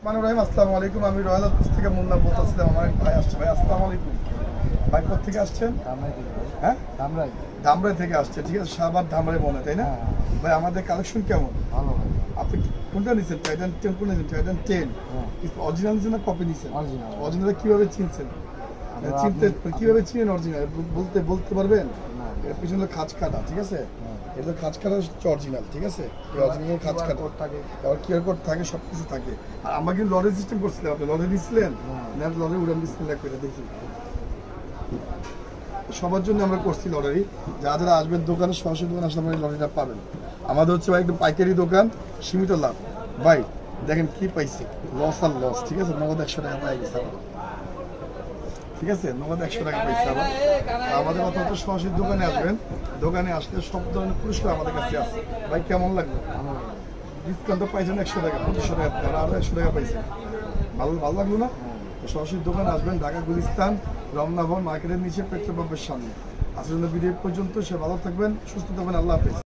আসসালামু আলাইকুম। আমি রয়্যাল হাউস থেকে মুন্না বলতেছিলাম। আমার ভাই আসছে। ভাই আসসালামু আলাইকুম। ভাই কোথেকে আসছেন? হ্যাঁ, ধামরাই থেকে আসছে। ঠিক আছে, শাহবাগ ধামরাই মনে, তাই না? ভাই আমাদের কালেকশন কেমন? ভালো ভাই। আপনি কোনটা নিছেন? টাইটান 10 কোনটা নিছেন? টাইটান 10 অরিজিনাল নিছেন না কপি নিছেন? অরিজিনাল কিভাবে চিনছেন? চিনতে কিভাবে চিনেন অরিজিনাল? বলতে পারবেন? এর পিছনে খাঁজ কাটা, ঠিক আছে? এটা খাঁজ কাটা হচ্ছে অরিজিনাল, ঠিক আছে? এই অরিজিনাল খাঁজ কাটা থাকে, আবার কিউআর কোড থাকে, সব কিছু থাকে। আর আমরা কিন্তু লরি সিস্টেম করছিলাম। আপনি লরি দিচ্ছিলেন না? লরি উড়ান দিচ্ছিলেন না? করে দেখি সবার জন্য আমরা করছি লটারি। যারা যারা আসবেন দোকানে, সরাসরি দোকানে আসলে আমরা লটারিটা পাবেন। আমাদের হচ্ছে ভাই একদম পাইকারি দোকান, সীমিত লাভ। ভাই দেখেন কি পাইছি, লস আর লস, ঠিক আছে? নগদ 100 টাকা পাই গেছে আমার, ঠিক আছে? নগদ 100 টাকা পাইছে আবার। আমাদের কথা হচ্ছে সরাসরি দোকানে আসবেন, দোকানে আসলে সব ধরনের পুরস্কার আমাদের কাছে আছে। ভাই কেমন লাগবে? ডিসকাউন্টটা পাইছেন 100 টাকা, 2500 টাকা, তারা আরো 100 টাকা পাইছে। ভালো লাগলো না? সরাসরি দোকানে আসবেন, ঢাকা গুলিস্তান রমনা ভবন মার্কেটের নিচে পেট্রোল পাম্পের সামনে। আজকের ভিডিও পর্যন্ত। সে ভালো থাকবেন, সুস্থ থাকবেন। আল্লাহ হাফেজ।